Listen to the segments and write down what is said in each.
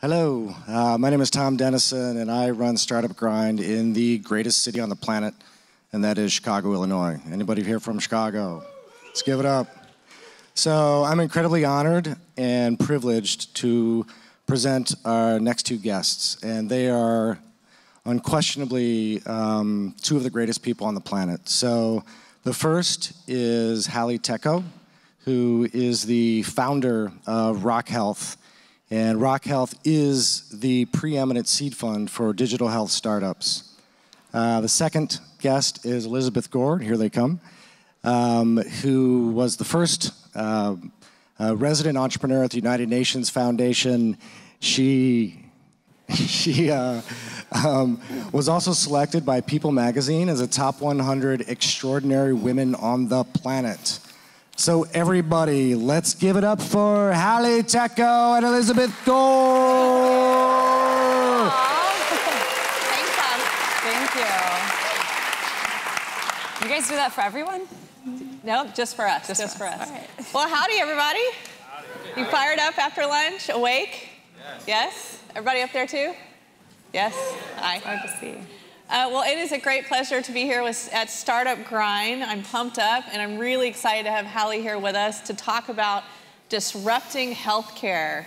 Hello, my name is Tom Dennison, and I run Startup Grind in the greatest city on the planet, and that is Chicago, Illinois. Anybody here from Chicago? Let's give it up. So I'm incredibly honored and privileged to present our next two guests, and they are unquestionably two of the greatest people on the planet. So the first is Halle Tecco, who is the founder of RockHealth. And RockHealth is the preeminent seed fund for digital health startups. The second guest is Elizabeth Gore, here they come, who was the first resident entrepreneur at the United Nations Foundation. She was also selected by People magazine as a top 100 extraordinary women on the planet. So everybody, let's give it up for Halle Tecco and Elizabeth Gore. Thanks, Tom. Thank you. You guys do that for everyone? No, just for us. Just for us. All right. Well, howdy, everybody. Howdy. You fired up after lunch? Awake? Yes. Yes? Everybody up there too? Yes? Hi. It's hard to see. Well, it is a great pleasure to be here at Startup Grind. I'm pumped up, and I'm really excited to have Halle here with us to talk about disrupting healthcare.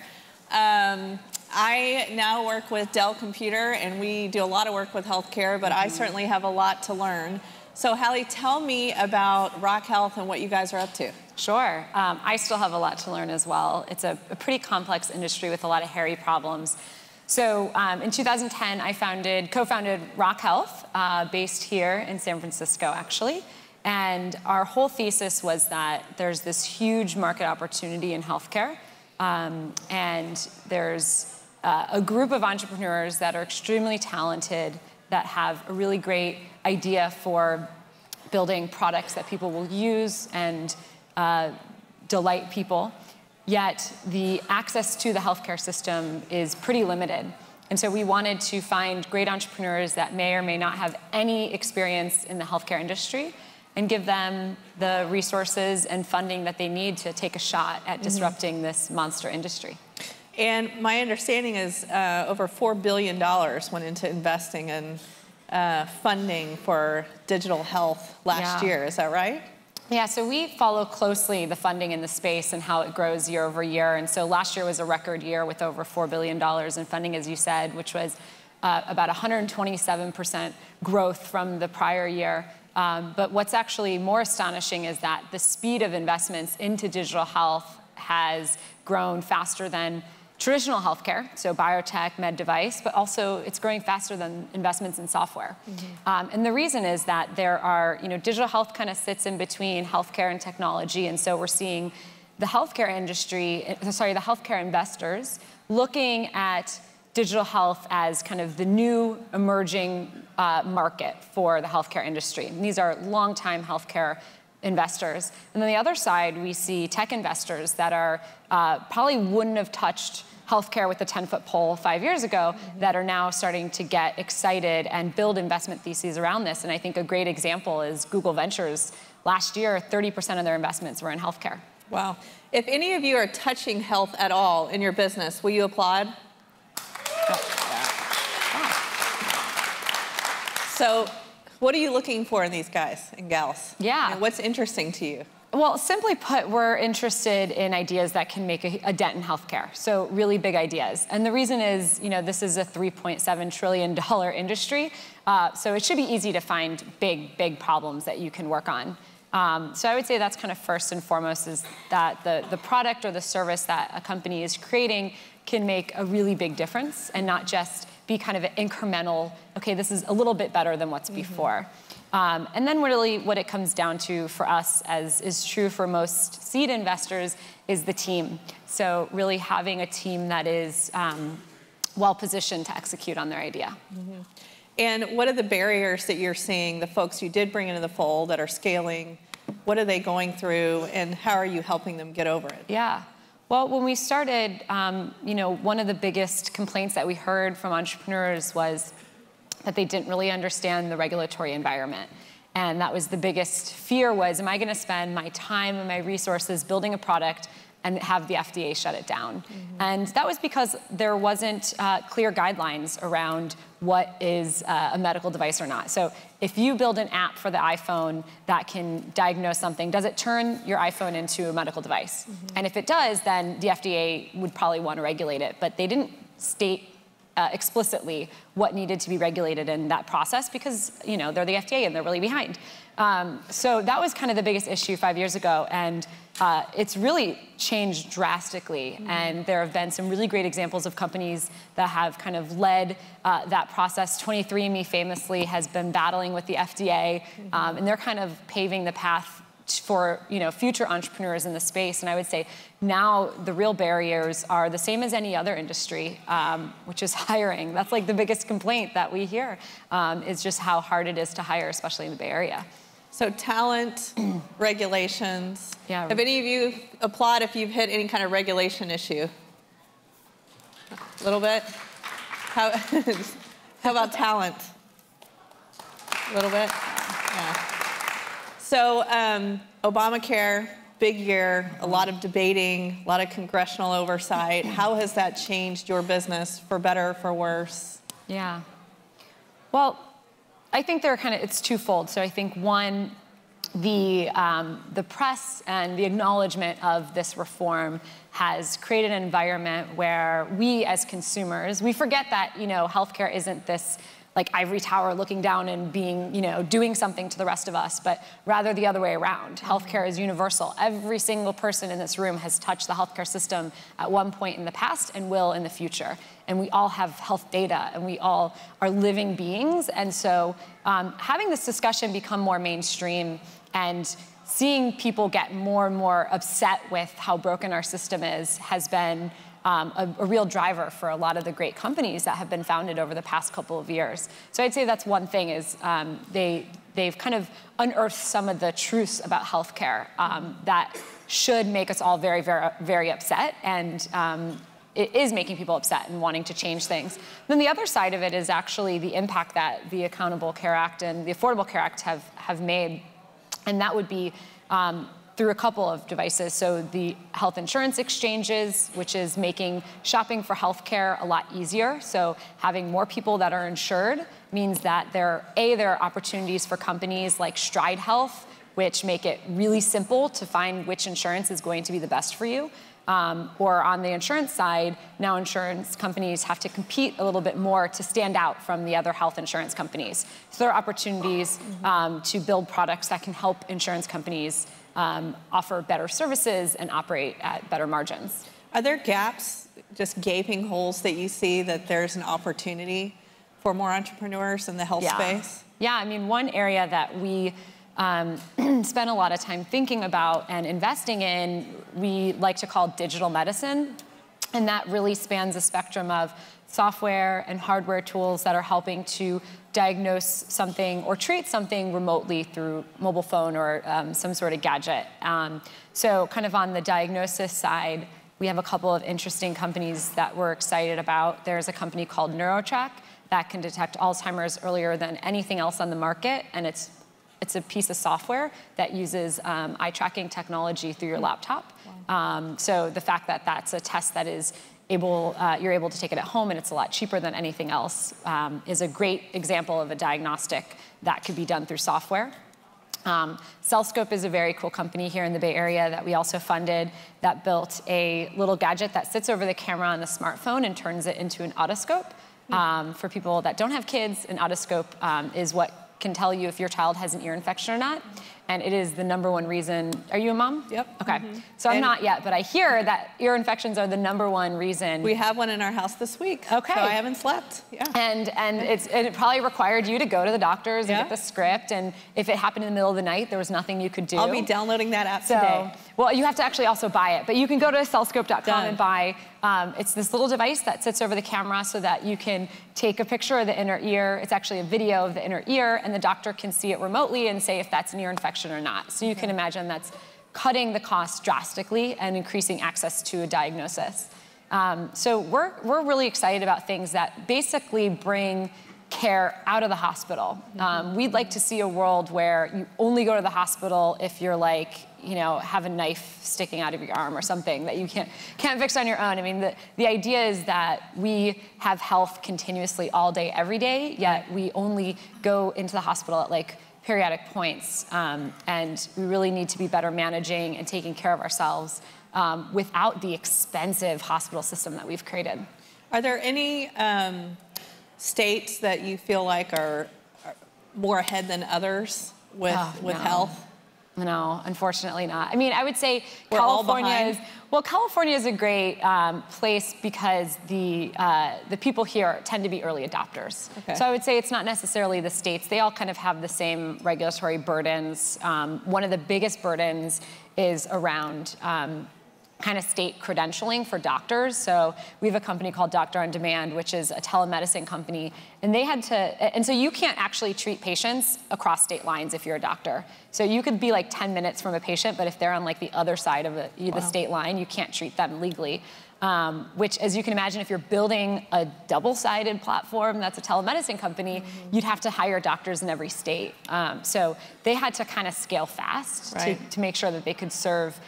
I now work with Dell Computer, and we do a lot of work with healthcare, but I certainly have a lot to learn. So, Halle, tell me about RockHealth and what you guys are up to. Sure. I still have a lot to learn as well. It's a pretty complex industry with a lot of hairy problems. So in 2010, I co-founded RockHealth, based here in San Francisco, actually. And our whole thesis was that there's this huge market opportunity in healthcare. And there's a group of entrepreneurs that are extremely talented, that have a really great idea for building products that people will use and delight people. Yet the access to the healthcare system is pretty limited. And so we wanted to find great entrepreneurs that may or may not have any experience in the healthcare industry and give them the resources and funding that they need to take a shot at disrupting this monster industry. And my understanding is over $4 billion went into investing in funding for digital health last year. Is that right? Yeah, so we follow closely the funding in the space and how it grows year over year. And so last year was a record year with over $4 billion in funding, as you said, which was about 127% growth from the prior year. But what's actually more astonishing is that the speed of investments into digital health has grown faster than traditional healthcare, so biotech, med device, but also it's growing faster than investments in software. And the reason is that there are, digital health kind of sits in between healthcare and technology, and so we're seeing the healthcare industry, the healthcare investors looking at digital health as kind of the new emerging market for the healthcare industry. And these are longtime healthcare investors. And then the other side, we see tech investors that are probably wouldn't have touched healthcare with a 10-foot pole 5 years ago that are now starting to get excited and build investment theses around this. And I think a great example is Google Ventures. Last year, 30% of their investments were in healthcare. Wow. If any of you are touching health at all in your business, will you applaud? So, what are you looking for in these guys and gals? Yeah. What's interesting to you? Well, simply put, we're interested in ideas that can make a dent in healthcare. So really big ideas. And the reason is, this is a $3.7 trillion industry. So it should be easy to find big problems that you can work on. So I would say that's kind of first and foremost, is that the product or the service that a company is creating can make a really big difference and not just be kind of an incremental, okay, this is a little bit better than what's before. And then really what it comes down to for us, as is true for most seed investors, is the team. So really having a team that is well-positioned to execute on their idea. And what are the barriers that you're seeing, the folks you did bring into the fold that are scaling? What are they going through, and how are you helping them get over it? Yeah. Well, when we started, one of the biggest complaints that we heard from entrepreneurs was that they didn't really understand the regulatory environment. And that was the biggest fear was, am I going to spend my time and my resources building a product and have the FDA shut it down. And that was because there wasn't clear guidelines around what is a medical device or not. So if you build an app for the iPhone that can diagnose something, does it turn your iPhone into a medical device? And if it does, then the FDA would probably want to regulate it. But they didn't state explicitly what needed to be regulated in that process because, you know, they're the FDA and they're really behind. So that was kind of the biggest issue 5 years ago, and it's really changed drastically. And there have been some really great examples of companies that have kind of led that process. 23andMe famously has been battling with the FDA, and they're kind of paving the path for, you know, future entrepreneurs in the space. And I would say now the real barriers are the same as any other industry, which is hiring. That's like the biggest complaint that we hear, is just how hard it is to hire, especially in the Bay Area. So talent, regulations. Yeah. Have any of you applaud if you've hit any kind of regulation issue? A little bit? How about talent? A little bit? Yeah. So Obamacare, big year, a lot of debating, a lot of congressional oversight. How has that changed your business, for better or for worse? Yeah. Well, I think it's twofold. So I think one, the press and the acknowledgement of this reform has created an environment where we as consumers, we forget that, you know, healthcare isn't this like ivory tower looking down and being, you know, doing something to the rest of us, but rather the other way around. Healthcare is universal. Every single person in this room has touched the healthcare system at one point in the past and will in the future. And we all have health data, and we all are living beings. And so having this discussion become more mainstream and seeing people get more and more upset with how broken our system is has been a real driver for a lot of the great companies that have been founded over the past couple of years. So I'd say that's one thing, is they've kind of unearthed some of the truths about healthcare that should make us all very, very, very upset, and it is making people upset and wanting to change things. Then the other side of it is actually the impact that the Accountable Care Act and the Affordable Care Act have made, and that would be through a couple of devices. So the health insurance exchanges, which is making shopping for healthcare a lot easier. So having more people that are insured means that there are opportunities for companies like Stride Health, which make it really simple to find which insurance is going to be the best for you. Or on the insurance side, now insurance companies have to compete a little bit more to stand out from the other health insurance companies. So there are opportunities to build products that can help insurance companies offer better services and operate at better margins. Are there gaps, just gaping holes that you see that there's an opportunity for more entrepreneurs in the health space? Yeah, I mean, one area that we spend a lot of time thinking about and investing in, we like to call digital medicine. And that really spans a spectrum of software and hardware tools that are helping to diagnose something or treat something remotely through mobile phone or some sort of gadget. So kind of on the diagnosis side, we have a couple of interesting companies that we're excited about. There's a company called NeuroTrack that can detect Alzheimer's earlier than anything else on the market, and it's a piece of software that uses eye tracking technology through your laptop. Wow. So the fact that that's a test that is you're able to take it at home and it's a lot cheaper than anything else is a great example of a diagnostic that could be done through software. CellScope is a very cool company here in the Bay Area that we also funded that built a little gadget that sits over the camera on the smartphone and turns it into an otoscope. For people that don't have kids, an otoscope is what can tell you if your child has an ear infection or not. And it is the #1 reason. Are you a mom? Yep. Okay. So I'm not yet, but I hear that ear infections are the #1 reason. We have one in our house this week. Okay. So I haven't slept. Yeah. And it probably required you to go to the doctors and get the script. And if it happened in the middle of the night, there was nothing you could do. I'll be downloading that app today. Well, you have to actually also buy it, but you can go to cellscope.com and buy. It's this little device that sits over the camera so that you can take a picture of the inner ear. It's actually a video of the inner ear, and the doctor can see it remotely and say if that's an ear infection or not. So you can imagine that's cutting the cost drastically and increasing access to a diagnosis. So we're really excited about things that basically bring care out of the hospital. We'd like to see a world where you only go to the hospital if you're like, have a knife sticking out of your arm or something that you can't fix on your own. I mean, the idea is that we have health continuously all day, every day, yet we only go into the hospital at like periodic points. And we really need to be better managing and taking care of ourselves without the expensive hospital system that we've created. Are there any states that you feel like are more ahead than others with health? No, unfortunately not. I mean, I would say California is a great place because the people here tend to be early adopters. Okay. So I would say it's not necessarily the states. They all kind of have the same regulatory burdens. One of the biggest burdens is around kind of state credentialing for doctors. So we have a company called Doctor on Demand, which is a telemedicine company, and they had to, and so you can't actually treat patients across state lines if you're a doctor. So you could be like 10 minutes from a patient, but if they're on like the other side of the state line, you can't treat them legally. Which, as you can imagine, if you're building a double-sided platform that's a telemedicine company, you'd have to hire doctors in every state. So they had to kind of scale fast to make sure that they could serve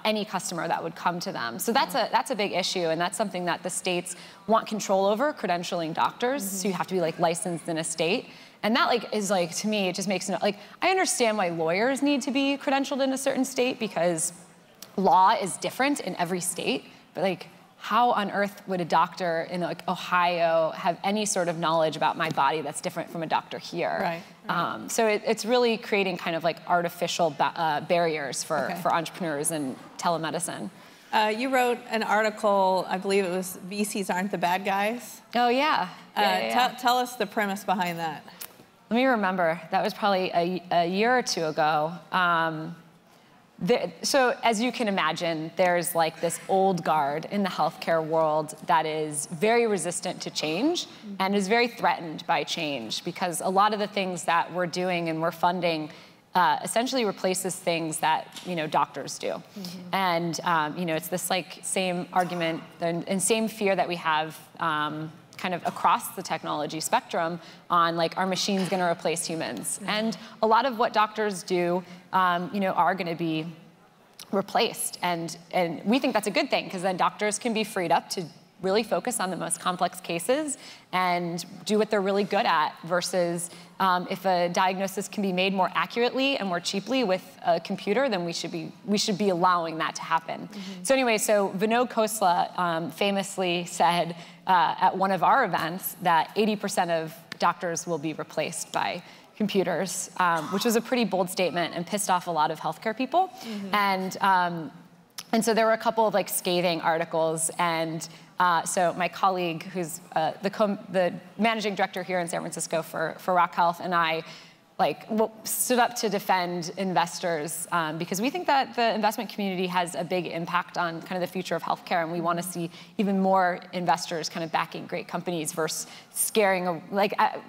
any customer that would come to them. So that's a big issue, and that's something that the states want control over, credentialing doctors. So you have to be like licensed in a state. And that is to me, it just makes it, I understand why lawyers need to be credentialed in a certain state because law is different in every state. But how on earth would a doctor in Ohio have any sort of knowledge about my body that's different from a doctor here? Right. So it's really creating kind of artificial barriers for entrepreneurs and telemedicine. You wrote an article, I believe it was VCs Aren't the Bad Guys. Oh, yeah. Tell us the premise behind that. Let me remember. That was probably a year or two ago. So as you can imagine, there's this old guard in the healthcare world that is very resistant to change and is very threatened by change because a lot of the things that we're doing and we're funding essentially replaces things that doctors do. And it's this same argument and same fear that we have kind of across the technology spectrum on are machines going to replace humans? And a lot of what doctors do, are going to be replaced. And we think that's a good thing because then doctors can be freed up to really focus on the most complex cases and do what they're really good at versus if a diagnosis can be made more accurately and more cheaply with a computer, then we should be allowing that to happen. So anyway, Vinod Khosla famously said at one of our events that 80% of doctors will be replaced by computers, which was a pretty bold statement and pissed off a lot of healthcare people. And so there were a couple of scathing articles, and so my colleague, who's the managing director here in San Francisco for RockHealth, and I stood up to defend investors because we think that the investment community has a big impact on kind of the future of healthcare, and we want to see even more investors kind of backing great companies versus scaring.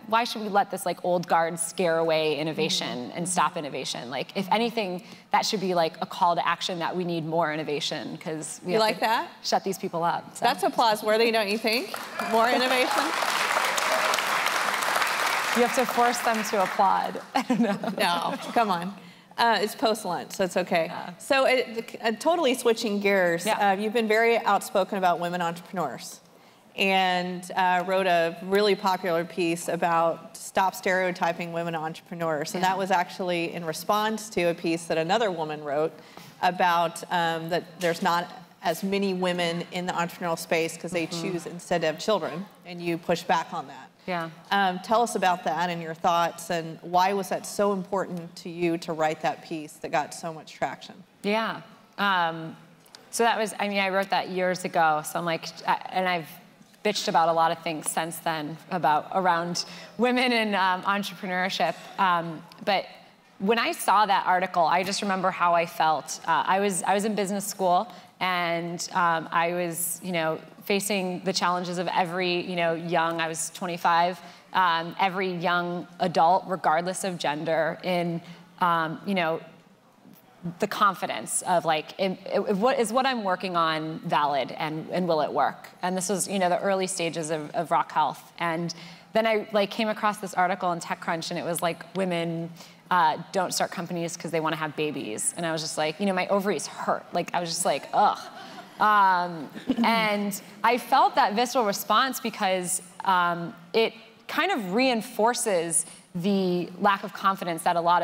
Why should we let this old guard scare away innovation and stop innovation? If anything, that should be a call to action that we need more innovation because we have to shut these people up. So. That's applause worthy, don't you think? More innovation. You have to force them to applaud. I don't know. No, come on. It's post-lunch, so it's okay. Yeah. So totally switching gears, you've been very outspoken about women entrepreneurs and wrote a really popular piece about stop stereotyping women entrepreneurs. And that was actually in response to a piece that another woman wrote about that there's not as many women in the entrepreneurial space because they choose instead to have children, and you push back on that. Yeah. Tell us about that and your thoughts, and why was that so important to you to write that piece that got so much traction? Yeah. So that was, I wrote that years ago, so I'm and I've bitched about a lot of things since then around women and entrepreneurship. But when I saw that article, I just remember how I felt. I was in business school, and I was, facing the challenges of every, I was 25, every young adult, regardless of gender, in, the confidence of is what I'm working on valid and will it work? And this was, the early stages of RockHealth. And then I like came across this article in TechCrunch, and it was like women don't start companies because they want to have babies. And I was just like, you know, my ovaries hurt. Like, I was just like, ugh. And I felt that visceral response because it kind of reinforces the lack of confidence that a lot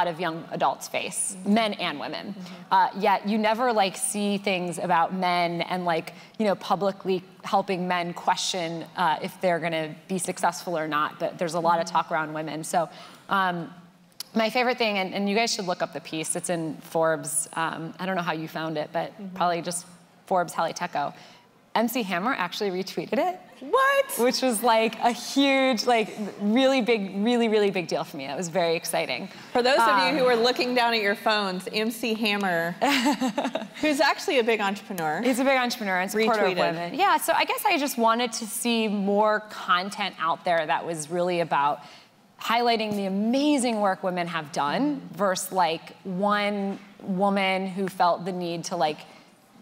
of young adults face, men and women. Yet you never like see things about men and like, you know, publicly helping men question if they're gonna be successful or not, but there's a lot of talk around women. So my favorite thing, and you guys should look up the piece, it's in Forbes. I don't know how you found it, but probably just Forbes Halle Tecco. MC Hammer actually retweeted it. What? Which was like a huge, like really big deal for me. That was very exciting. For those of you who are looking down at your phones, MC Hammer, who's actually a big entrepreneur. He's a big entrepreneur and supporter of women. Yeah, so I guess I just wanted to see more content out there that was really about highlighting the amazing work women have done versus like one woman who felt the need to like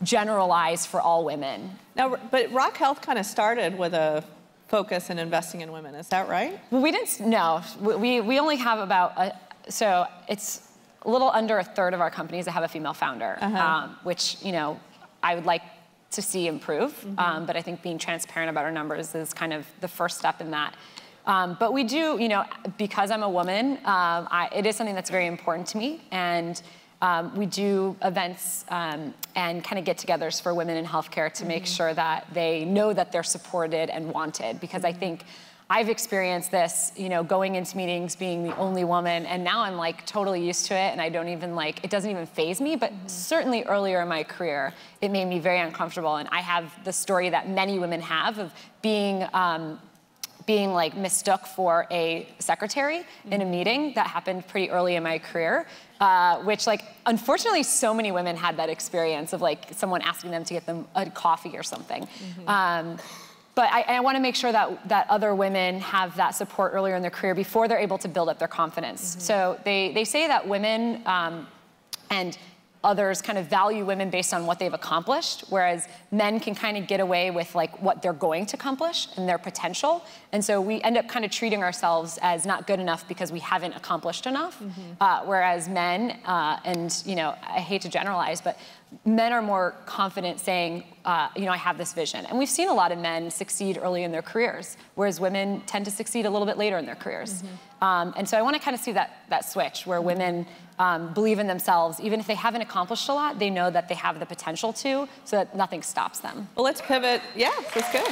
generalize for all women. Now, but RockHealth kind of started with a focus in investing in women, is that right? Well, we didn't, no. We only have about, so it's a little under a third of our companies that have a female founder, which, you know, I would like to see improve, but I think being transparent about our numbers is kind of the first step in that. But we do, you know, because I'm a woman, it is something that's very important to me, and we do events and kind of get-togethers for women in healthcare to make sure that they know that they're supported and wanted. Because I think I've experienced this, you know, going into meetings, being the only woman, and now I'm like totally used to it, and I don't even like, it doesn't even faze me, but certainly earlier in my career, it made me very uncomfortable. And I have the story that many women have of being like mistook for a secretary in a meeting. That happened pretty early in my career, which like, unfortunately so many women had that experience of like someone asking them to get them a coffee or something. But I wanna make sure that other women have that support earlier in their career before they're able to build up their confidence. So they say that women and others kind of value women based on what they've accomplished, whereas men can kind of get away with like what they're going to accomplish and their potential. And so we end up kind of treating ourselves as not good enough because we haven't accomplished enough. Whereas men, and you know, I hate to generalize, but men are more confident saying, you know, I have this vision. And we've seen a lot of men succeed early in their careers, whereas women tend to succeed a little bit later in their careers. And so I want to kind of see that switch where women believe in themselves. Even if they haven't accomplished a lot, they know that they have the potential to, so that nothing stops them. Well, let's pivot. Yeah, that's good.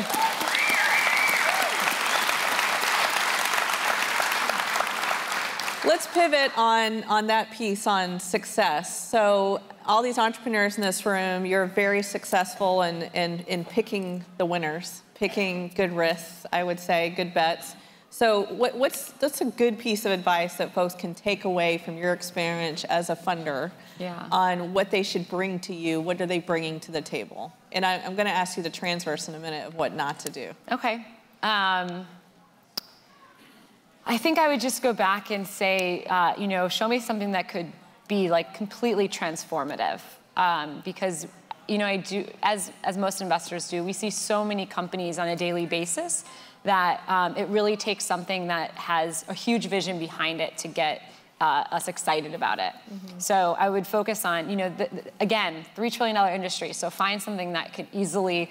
Let's pivot on that piece on success. So all these entrepreneurs in this room, you're very successful in picking the winners, picking good risks, I would say, good bets. So what's a good piece of advice that folks can take away from your experience as a funder on what they should bring to you? What are they bringing to the table? And I'm going to ask you the transverse in a minute of what not to do. Okay. I think I would just go back and say, you know, show me something that could be like completely transformative. Because, you know, I do, as most investors do, we see so many companies on a daily basis that it really takes something that has a huge vision behind it to get us excited about it. So I would focus on, you know, again, $3 trillion industry, so find something that could easily,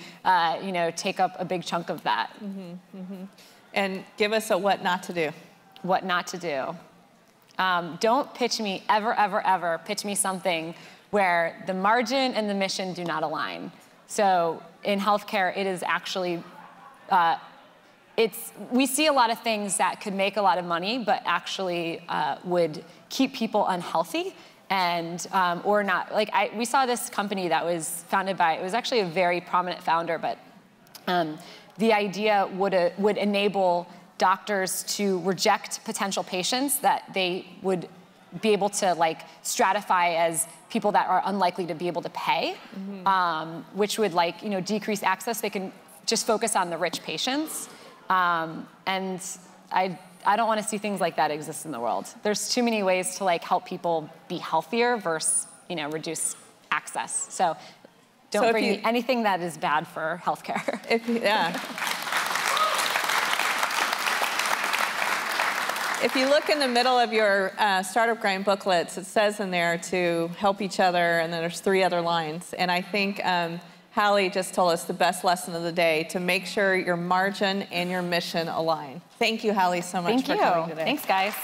you know, take up a big chunk of that. And give us a what not to do. What not to do. Don't pitch me, ever pitch me something where the margin and the mission do not align. So in healthcare, it is actually, we see a lot of things that could make a lot of money, but actually would keep people unhealthy and, or not. Like we saw this company that was founded by, it was actually a very prominent founder, but the idea would enable doctors to reject potential patients that they would be able to like stratify as people that are unlikely to be able to pay, which would like, you know, decrease access. They can just focus on the rich patients. And I don't want to see things like that exist in the world. There's too many ways to like help people be healthier versus, you know, reduce access. So don't bring me anything that is bad for healthcare. If you look in the middle of your Startup Grind booklets, it says in there to help each other, and then there's 3 other lines. And I think Halle just told us the best lesson of the day, to make sure your margin and your mission align. Thank you, Halle, so much for coming today. Thanks, guys.